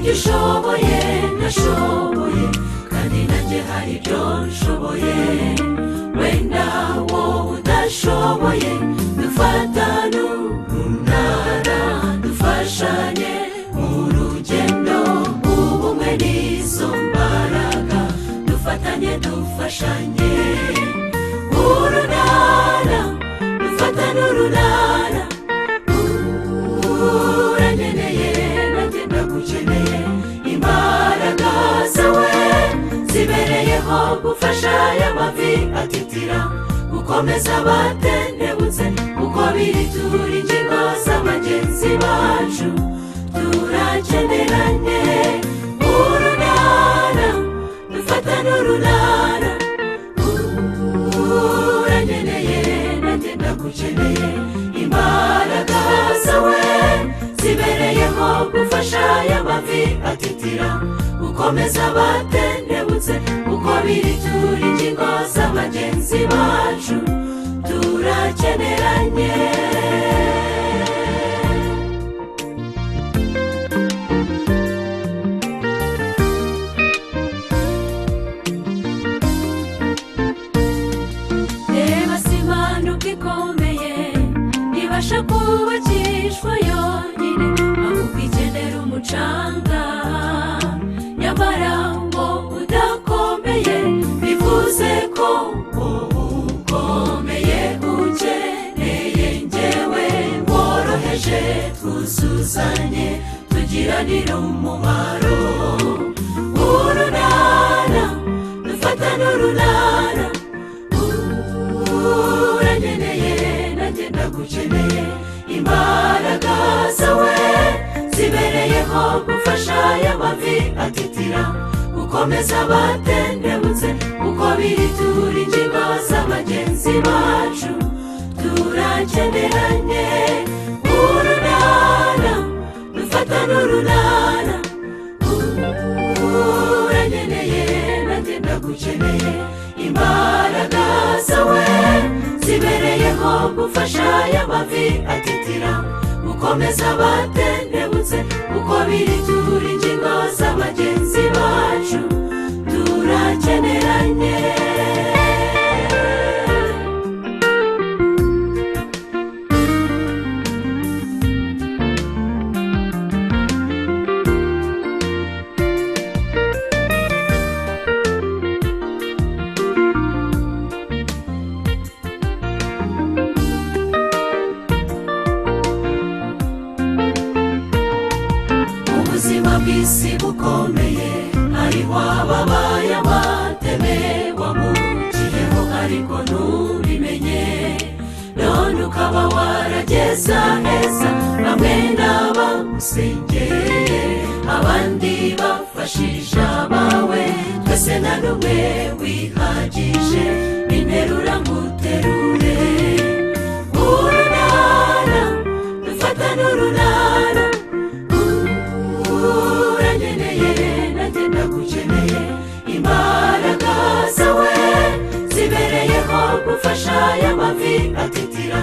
ibyo ushoboye nashoboye, kandi nanjye hari ibyo nshoboye. Wenda wowe udashoboye, dufatane urunana dufashanye mu rugendo. Ubumwe n'izo mbaraga, dufatanye dufashanye. Urunana, dufatane urunana. Uranyeneye nanjye ndagukeneye, imbaraga zawe zibereyeho gufasha aya mavi atitira, gukomeza abatendebutse uko biri. Turi ingingo z'abagenzi bacu, turakeneranye. Urunana, dufatane urunana. Uranyeneye nanjye ndagukeneye, imbaraga zawe zibereyeho gufasha aya mavi atitira, gukomeza abatendebutse uko biri. Turi ingingo z'abagenzi bacu, turakeneranye. Reba si impanuka ikomeye ibasha kubakishwa yonyine, ahubwo ikenera umucanga. Nyamara ngo udakomeye bivuze ko ukomeye ukeneye njyewe woroheje. Twuzuzanye tugiranire umumaro. Urunana, dufatane urunana. Uranyeneye nanjye ndagukeneye, imbaraga zawe zibereyeho gufasha aya mavi atitira, gukomeza abatendebutse uko biri. Turi ingingo z'abagenzi bacu, turakeneranye. Urunana, dufatane urunana. Uranyeneye nanjye ndagukeneye, imbaraga zawe zibereyeho gufasha aya mavi atitira, gukomeza abatendebutse uko biri. Turi ingingo z'abagenzi bacu, turakeneranye. Ubuzima bw'isi bukomeye, hariho ababaye amateme wamugiyeho ariko ntubimenye. None ukaba warageza heza, bamwe n'abagusengeye, abandi bafashije abawe. Twese nta n'umwe wihagije, ninterura nguterure. Urunana, dufatane urunana. Uranyeneye nanjye ndagukeneye, imbaraga zawe zibereyeho gufasha aya mavi atitira,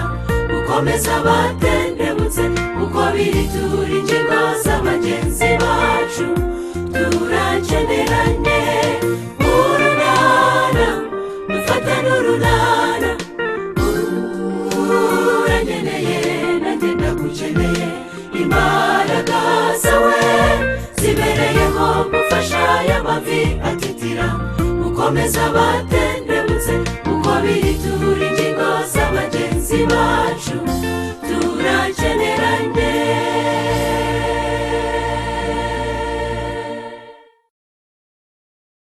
gukomeza abatendebutse uko biri. Turi ingingo z'abagenzi bacu, turakeneranye. Urunana, dufatane urunana. Uranyeneye nanjye ndagukeneye, imbaraga zawe zibereyeho gufasha aya mavi atitira, gukomeza abatendebutse uko biri. Turi ingingo z'abagenzi bacu,